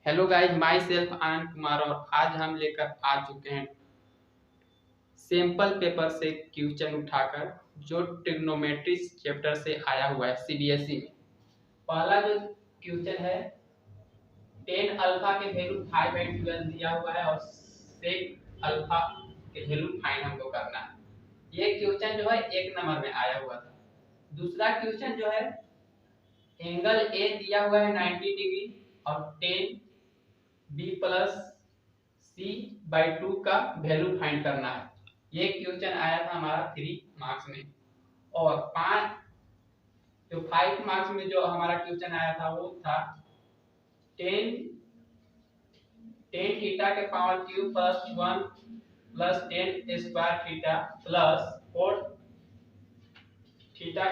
Hello guys, my self Anand Kumar और आज हम लेकर आ चुके हैं सैंपल पेपर से क्वेश्चन उठाकर जो ट्रिग्नोमेट्री चैप्टर से आया हुआ है सीबीएसई में। पहला जो क्वेश्चन है 10 अल्फा के वैल्यू 5/12 दिया हुआ है और सेक अल्फा के वैल्यू फाइंड हमको करना है। ये क्वेश्चन जो है 1 नंबर में आया हुआ था। दूसरा क्वेश्चन जो है एंगल ए दिया हुआ है 90 डिग्री और 10 b प्लस c/2 का वैल्यू फाइंड करना है। ये क्वेश्चन आया था हमारा 3 मार्क्स में और 5 मार्क्स में जो हमारा क्वेश्चन आया था वो था 10 थीटा के power cube plus 1 plus 10 square theta plus 4 theta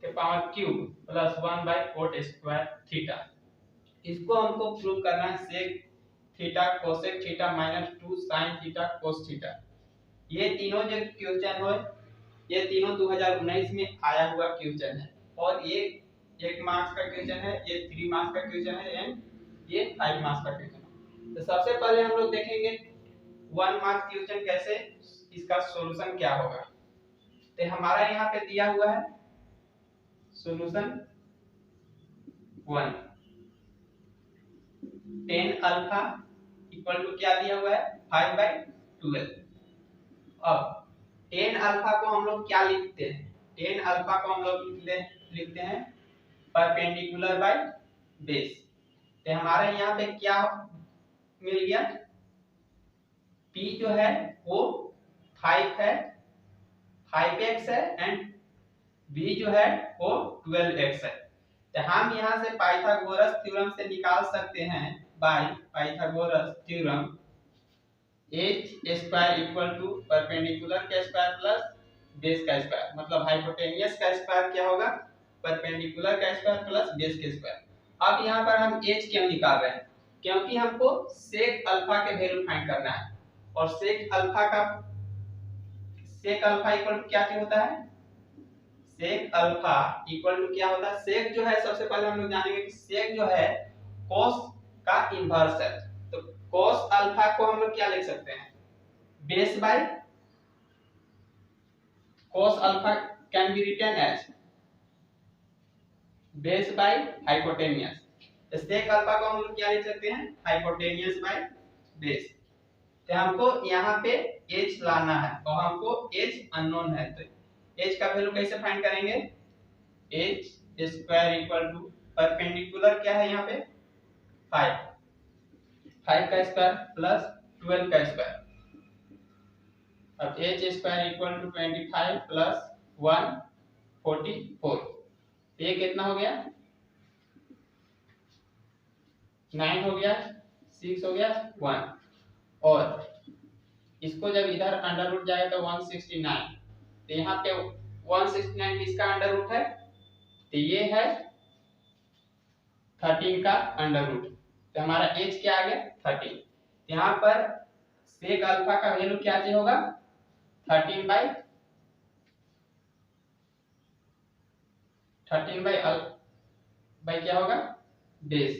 के power cube plus 1/4 square theta. इसको हमको प्रूव करना है sec theta cosec theta minus 2 sine theta cos theta. ये तीनों जो क्वेश्चन हो ये तीनों 2019 में आया हुआ क्वेश्चन है और ये 1 मार्क्स का क्वेश्चन है, ये 3 मार्क्स का क्वेश्चन है एंड ये 5 मार्क्स का क्वेश्चन है। तो सबसे पहले हम लोग देखेंगे 1 मार्क्स क्वेश्चन कैसे इसका सॉल्यूशन क्या होगा। तो हमारा यहाँ पे दिया हुआ है सॉल्यूशन 1 10 अल्फा इक्वल टू क्या दिया हुआ है 5/12। अब 10 अल्फा को हम लोग क्या लिखते हैं, 10 अल्फा को हम लोग लिखते हैं परपेंडिकुलर बाय बेस। तो हमारे यहाँ पे क्या मिल गया, p जो है वो 5 है 5x है एंड b जो है वो 12x है। तो हम यहाँ से पाइथागोरस थ्योरम से निकाल सकते हैं by Pythagoras theorem h square equal to perpendicular का स्क्वायर प्लस बेस का स्क्वायर, मतलब हाइपोटेनियस का स्क्वायर क्या होगा परपेंडिकुलर का स्क्वायर प्लस बेस का स्क्वायर। अब यहाँ पर हम h क्यों निकाल रहे हैं, क्योंकि हमको सेक अल्फा के वैल्यू फाइंड करना है और सेक अल्फा इक्वल टू क्या होता है, सेक अल्फा इक्वल टू क्या होता है, सेक जो है सबसे पहले हम लोग जानेंगे कि सेक जो है cos का इन्वर्स है। तो cos अल्फा को हम लोग क्या लिख सकते हैं, base by cos alpha can be written as base by hypotenuse. तो सेक अल्फा को हम लोग क्या लिख सकते हैं, हाइपोटेनियस बाय बेस। तो हमको यहाँ पे h लाना है और हमको h अननोन है, तो h का वैल्यू कैसे फाइंड करेंगे, h square equal to perpendicular क्या है यहाँ पे 5 का स्क्वायर प्लस 12 का स्क्वायर। अब h square equal to 25 plus 144। ये कितना हो गया 9 हो गया 6 हो गया 1 और इसको जब इधर अंडर रूट जाए तो 169। तो यहाँ पे 169 किसका अंडर रूट है, तो ये है 13 का अंडर रूट। तो हमारा h क्या आ गया 13। यहाँ पर सेक अल्फा का वैल्यू क्या होगा 13 बाई क्या होगा बेस।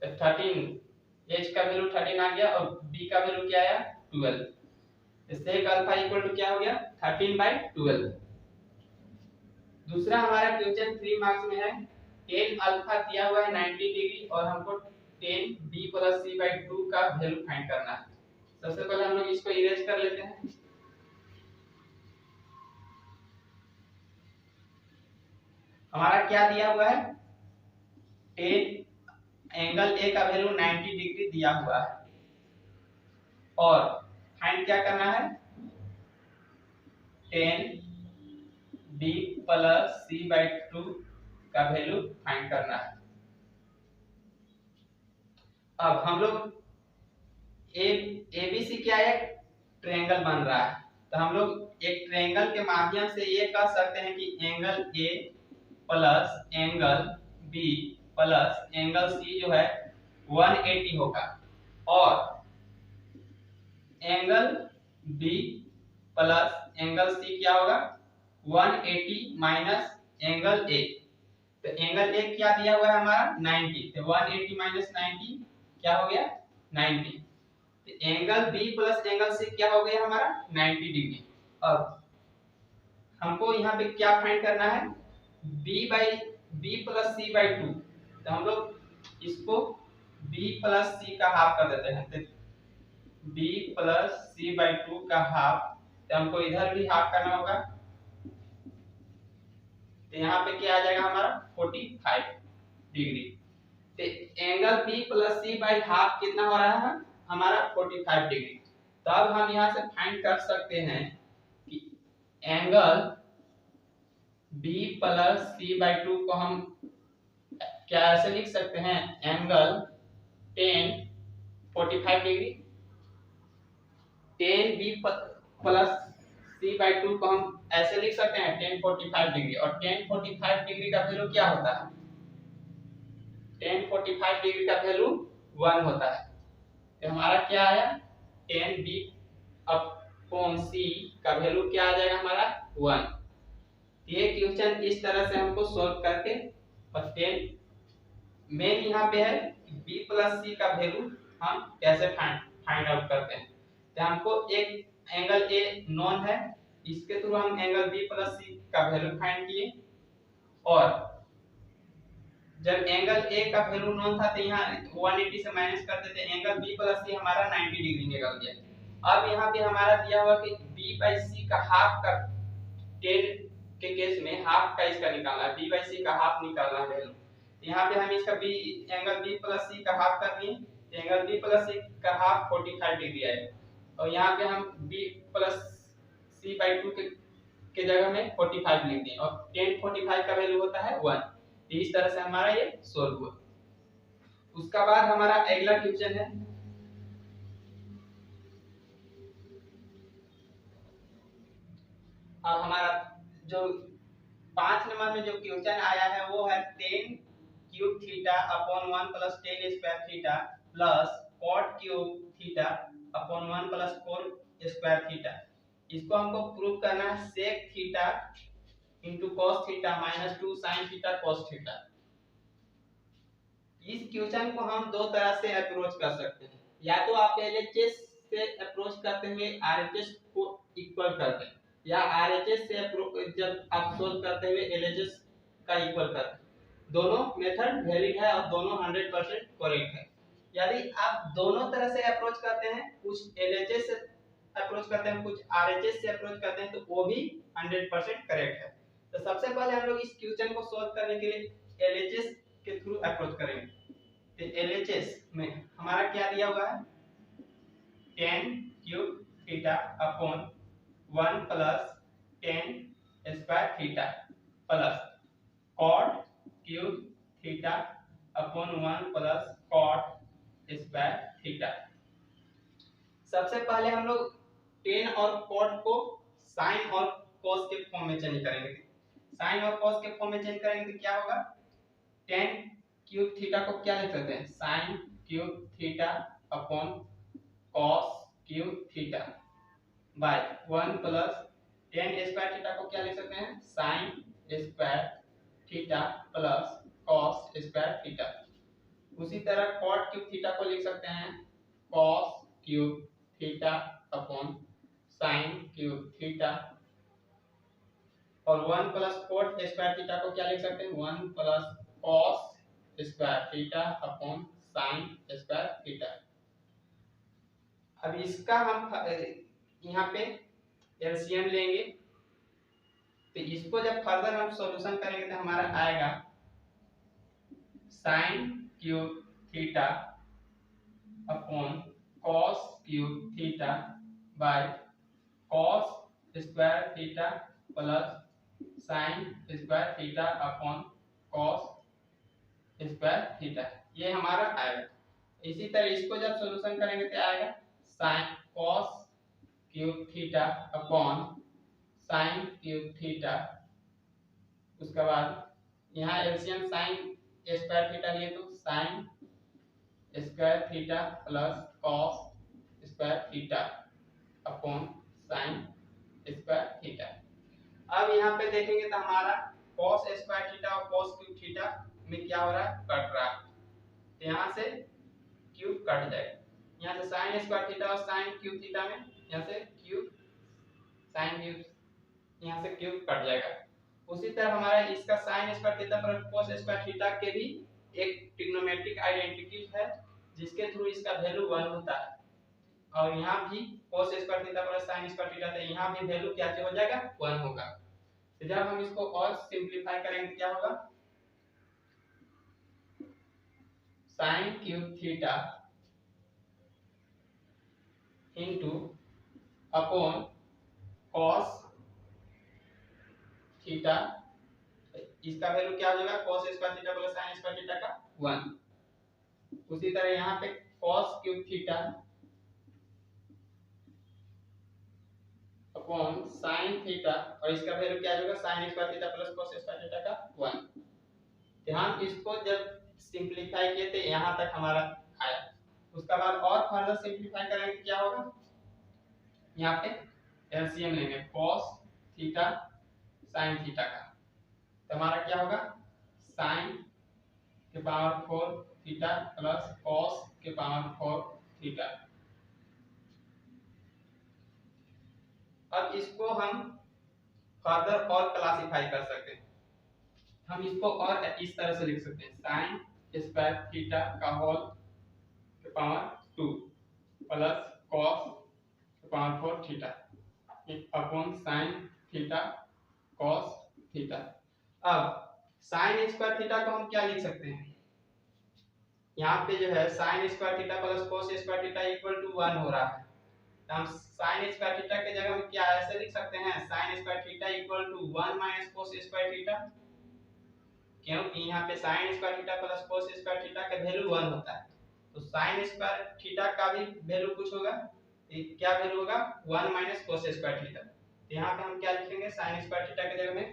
तो 13 h का वैल्यू 13 आ गया और b का वैल्यू क्या आया 12। सेक अल्फा इक्वल टू क्या हो गया 13/12। दूसरा हमारा क्वेश्चन 3 मार्क्स में है 10 अल्फा दिया हुआ है 90 डिग्री और हमको 10 b प्लस c/2 का वैल्यू फाइंड करना है। सबसे पहले हम लोग इसको इरेज कर लेते हैं। हमारा क्या दिया हुआ है 10 एंगल ए का वैल्यू 90 डिग्री दिया हुआ है और फाइंड क्या करना है 10 b प्लस c/2 का वैल्यू फाइंड करना है। अब हम लोग एबीसी क्या है ट्रायंगल बन रहा है, तो हम लोग एक ट्रायंगल के माध्यम से ये कह सकते हैं कि angle A plus angle B plus angle C जो है 180 होगा और angle B plus angle C क्या होगा 180 माइनस एंगल ए। तो एंगल ए क्या दिया हुआ है हमारा 90, तो 180 माइनस 90 क्या हो गया 90। तो angle B plus angle C क्या हो गया हमारा 90 डिग्री। अब हमको यहाँ पे क्या फाइंड करना है b प्लस सी बाई 2। तो हम लोग इसको b प्लस सी का हाफ कर देते हैं। तो b प्लस सी बाई 2 का हाफ, तो हमको इधर भी हाफ करना होगा। तो यहाँ पे क्या आ जाएगा हमारा 45 डिग्री। तो angle b plus C by half कितना हो रहा है हमारा 45 डिग्री। तो अब हम यहाँ से फाइंड कर सकते हैं कि angle b plus C by 2 को हम क्या ऐसे लिख सकते हैं angle tan 45 degree. tan b plus C by 2 को हम ऐसे लिख सकते हैं tan 45 डिग्री। और tan 45 डिग्री का वैल्यू क्या होता है tan 45 डिग्री का वैल्यू 1 होता है। तो हमारा क्या आया tan b अपॉन c का वैल्यू क्या आ जाएगा हमारा 1। ये क्वेश्चन इस तरह से हमको सॉल्व करके और tan मेन यहाँ पे है b प्लस सी का वैल्यू हम कैसे फाइंड आउट करते हैं। तो हमको एक एंगल a नोन है, इसके थ्रू हम एंगल b प्लस सी का वैल्यू फाइंड किए। और जब एंगल a का वैल्यू नोन था तो यहाँ 180 से माइनस करते थे, एंगल b प्लस सी हमारा 90 डिग्री निकल गया। अब यहाँ पे हमारा दिया हुआ कि b बाई सी का हाफ का 10 के केस में हाफ का इसका निकालना है, b बाई सी का हाफ निकालना है वैल्यू। यहाँ पे हम इसका b एंगल b प्लस सी का हाफ कर लिए। एंगल b प्लस सी का हाफ 45 डिग्री आएगा। और यहाँ पे हम b प्लस सी बाई 2 के जगह में 45 लिख दिए और tan 45 का वैल्यू होता है 1। तो इस तरह से हमारा ये सोल्व हुआ। उसका बाद हमारा अगला क्वेश्चन है अब हमारा जो 5 नंबर में जो क्वेश्चन आया है वो है tan cube theta upon 1 plus tan square theta plus cot cube theta upon 1 plus cot square theta. इसको हमको प्रूव करना है sec theta into cos theta minus 2 sin theta cos theta. इस क्वेश्चन को हम दो तरह से अप्रोच कर सकते हैं, या तो आप LHS से अप्रोच करते हुए RHS को इक्वल करते हैं, या RHS से जब आप सोल्व करते हुए LHS का इक्वल करते हैं। दोनों मेथड वैलिड है और दोनों 100% करेक्ट है। यदि आप दोनों तरह से अप्रोच करते हैं, कुछ LHS से अप्रोच करते हैं कुछ RHS से अप्रोच करते हैं, तो वो भी 100% करेक्ट है। तो सबसे पहले हम लोग इस क्वेश्चन को सॉल्व करने के लिए LHS के थ्रू अप्रोच करेंगे। तो LHS में हमारा क्या दिया हुआ है tan cube theta upon 1 plus tan square theta plus cot cube theta upon 1 plus cot square theta. सबसे पहले हम लोग tan और cot को sin और cos के फॉर्म में चेंज करेंगे। sin और cos के फॉर्म में चेंज करेंगे तो क्या होगा tan क्यूब थीटा को क्या लिख सकते हैं sin cube theta upon cos cube theta by 1 plus tan square theta को क्या लिख सकते हैं sin square theta plus cos square theta. उसी तरह cot क्यूब थीटा को लिख सकते हैं cos cube theta upon sin cube theta. और 1 प्लस cot स्क्वायर थीटा को क्या लिख सकते हैं 1 plus cos square theta upon sin square theta. अब इसका हम यहाँ पे एलसीएम लेंगे, तो इसको जब फर्दर हम सॉल्यूशन करेंगे तो हमारा आएगा sin cube theta upon cos cube theta by cos square theta plus sin square theta upon cos square theta. ये हमारा आएगा। इसी तरह इसको जब सॉल्यूशन करेंगे तो आएगा sin cos cube theta upon sin cube theta. उसके बाद यहाँ एलसीएम sin स्क्वायर थीटा लिए तो sin square theta plus cos square theta upon sin square theta. अब यहाँ पे देखेंगे तो हमारा cos स्क्वायर थीटा और cos क्यूब थीटा में क्या हो रहा है कट रहा है। तो यहाँ से क्यूब कट जाएगा। यहाँ से साइन स्क्वायर थीटा और साइन क्यूब थीटा में यहाँ से क्यूब साइन क्यूब यहाँ से क्यूब कट जाएगा। उसी तरह हमारा इसका साइन स्क्वायर थीटा पर कोस स्क्वायर थीटा के भी एक ट्रिग्नोमेट्रिक आइडेंटिटी है जिसके थ्रू इसका वैल्यू 1 होता है। और यहाँ भी cos square theta plus sin square theta, तो यहाँ भी वैल्यू क्या हो जाएगा 1 होगा। तो जब हम इसको और सिंपलीफाई करेंगे क्या होगा, sin cube theta into upon cos theta, इसका वैल्यू क्या हो जाएगा cos square theta plus sin square theta का 1। उसी तरह यहाँ पे cos cube theta upon sin theta और इसका वैल्यू क्या होगा sin square theta plus cos square theta का 1। ध्यान, इसको जब सिंपलीफाई किए थे यहाँ तक हमारा आया, उसका बाद और फर्दर सिंपलीफाई करेंगे क्या होगा, यहाँ पे एलसीएम लेंगे cos थीटा sin थीटा का, तो हमारा क्या होगा sin के पावर 4 थीटा प्लस cos के पावर 4 थीटा। अब इसको हम फर्दर और क्लासिफाई कर सकते हैं। हम इसको और इस तरह से लिख सकते हैं साइन स्क्वायर थीटा का होल के पावर 2 प्लस कॉस के power 4 theta upon sine theta cos theta. अब साइन स्क्वायर थीटा को हम क्या लिख सकते हैं, यहाँ पे जो है sine square theta plus cos square theta equal to 1 हो रहा है, तो हम साइन स्क्वायर थीटा के जगह में क्या ऐसे लिख सकते हैं sine square theta equal to 1 minus cos square theta, क्योंकि यहाँ पे sine square theta plus cos square theta का वैल्यू 1 होता है, तो साइन स्क्वायर थीटा का भी वैल्यू कुछ होगा, क्या वैल्यू होगा 1 माइनस cos स्क्वायर थीटा। तो यहाँ पे हम क्या लिखेंगे साइन स्क्वायर थीटा के जगह में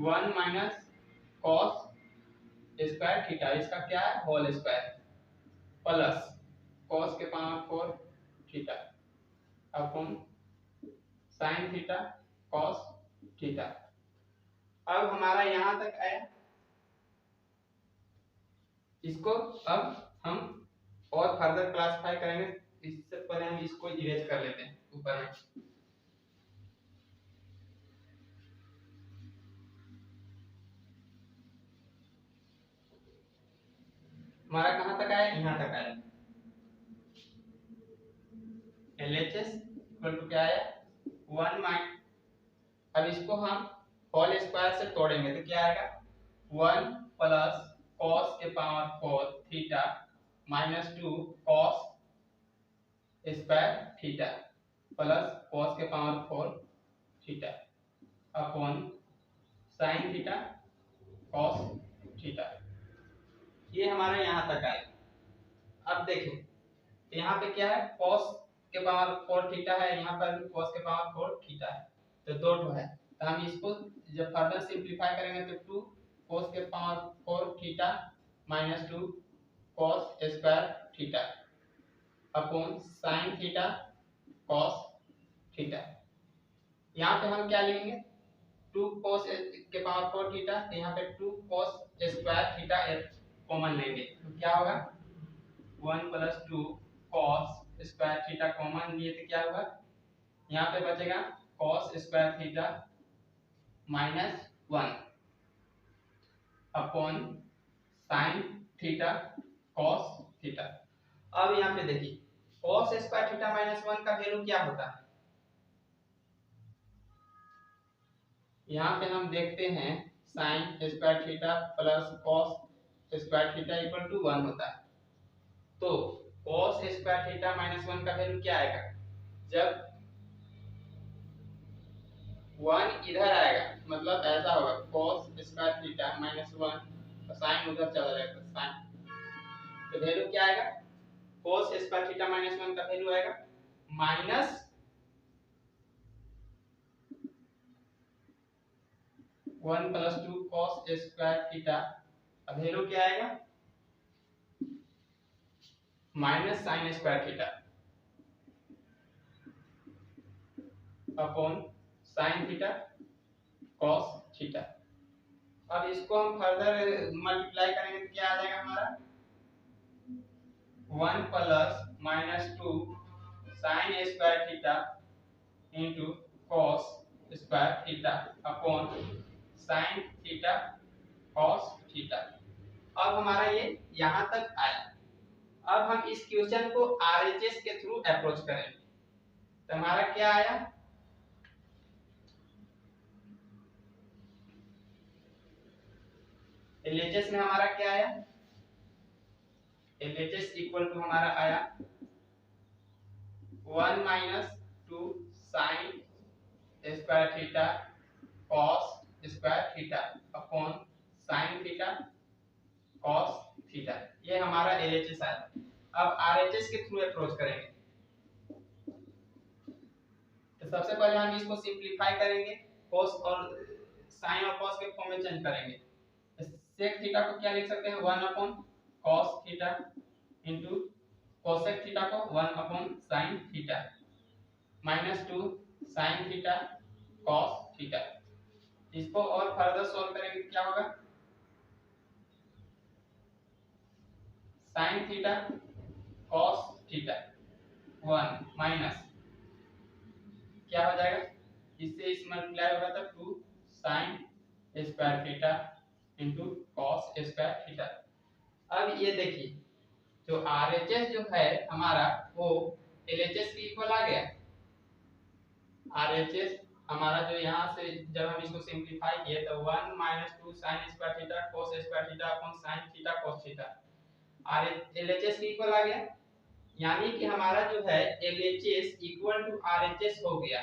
1 माइनस cos स्क्वायर थीटा, इसका क्या है होल स्क्वायर प्लस cos के power 4 theta upon sine theta cos theta. अब हमारा यहां तक आया, इसको अब हम और फर्दर क्लासिफाई करेंगे। इससे पहले हम इसको इरेज कर लेते हैं ऊपर में। हमारा कहां तक आया, यहां तक आया, LHS इक्वल टू क्या आया 1 माइनस, अब इसको हम होल स्क्वायर से तोड़ेंगे तो क्या आएगा 1 प्लस cos के power 4 theta minus 2 cos square theta plus cos के power 4 theta upon sin theta cos theta. ये हमारा यहाँ तक आया। अब देखें यहाँ पे क्या है cos के पावर 4 थीटा है, यहाँ पर भी cos के पावर 4 थीटा है, तो दो ठो है, तो हम इसको जब फर्दर सिंपलीफाई करेंगे तो 2 cos के power 4 theta minus 2 cos square theta upon sin theta cos theta. यहाँ पे हम क्या लेंगे 2 cos के पावर 4 थीटा, तो यहाँ पे 2 cos स्क्वायर थीटा कॉमन लेंगे तो क्या होगा 1 plus 2 cos square theta common लिए तो क्या होगा, यहाँ पे बचेगा cos square theta minus 1 upon sin theta cos theta. अब यहाँ पे देखिए cos स्क्वायर थीटा माइनस 1 का वैल्यू क्या होता है, यहाँ पे हम देखते हैं sin square theta plus cos square theta equal to 1 होता है, तो cos स्क्वायर थीटा माइनस 1 का वैल्यू क्या आएगा, जब 1 इधर आएगा मतलब ऐसा होगा cos स्क्वायर थीटा माइनस 1 तो sin उधर चला जाएगा sin, तो वैल्यू क्या आएगा cos स्क्वायर थीटा माइनस 1 का वैल्यू आएगा minus 1 plus 2 cos square theta, अब वैल्यू क्या आएगा minus sin square theta upon sin theta cos theta. अब इसको हम फर्दर मल्टीप्लाई करेंगे तो क्या आ जाएगा हमारा 1 plus minus 2 sign square theta into cos square theta upon sine theta cos theta. अब हमारा ये यहाँ तक आया। अब हम इस क्वेश्चन को आरएचएस के थ्रू अप्रोच करेंगे। तो हमारा क्या आया, एलएचएस में हमारा क्या आया, एलएचएस इक्वल टू हमारा आया 1 minus 2 sign square theta cos square theta upon sine theta cos theta. ये हमारा एलएचएस आया। अब आरएचएस के थ्रू अप्रोच करेंगे। तो सबसे पहले हम इसको सिंपलीफाई करेंगे, cos और sin और cos के फॉर्म में चेंज करेंगे। sec थीटा को क्या लिख सकते हैं 1 upon cos theta into cosec theta को 1 upon sin theta minus 2 sin theta cos theta. इसको और फर्दर सॉल्व करेंगे क्या होगा, sin theta cos theta 1 minus क्या हो जाएगा, इससे इस मल्टीप्लाई होगा तो 2 sin square theta into cos square theta. अब ये देखिए जो आरएचएस जो है हमारा वो एलएचएस के इक्वल आ गया। आरएचएस हमारा जो यहाँ से जब हम इसको सिंपलीफाई किए तो 1 minus 2 sin square theta cos square theta upon sin theta cos theta are LHS के इक्वल आ गया। यानी कि हमारा जो है LHS इक्वल टू RHS हो गया।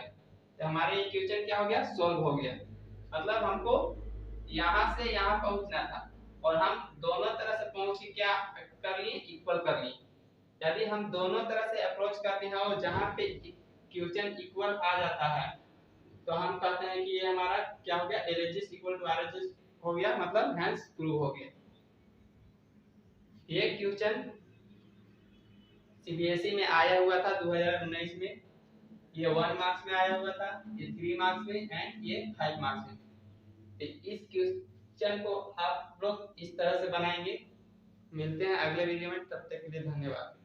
तो हमारे इक्वेशन क्या हो गया, सॉल्व हो गया। मतलब हमको यहाँ से यहाँ पहुँचना था और हम दोनों तरह से पहुँच के क्या कर लिए, इक्वल कर लिए। यदि हम दोनों तरह से अप्रोच करते हैं और जहाँ पे इक्वेशन इक्वल आ जाता है तो हम कहते हैं कि ये हमारा क्या हो गया, LHS इक्वल टू RHS हो गया, मतलब हेंस प्रूव हो गया। ये क्वेश्चन सीबीएसई में आया हुआ था 2019 में। ये 1 मार्क्स में आया हुआ था, ये 3 मार्क्स में एंड ये 5 मार्क्स में। तो इस क्वेश्चन को आप लोग इस तरह से बनाएंगे। मिलते हैं अगले वीडियो में, तब तक के लिए धन्यवाद।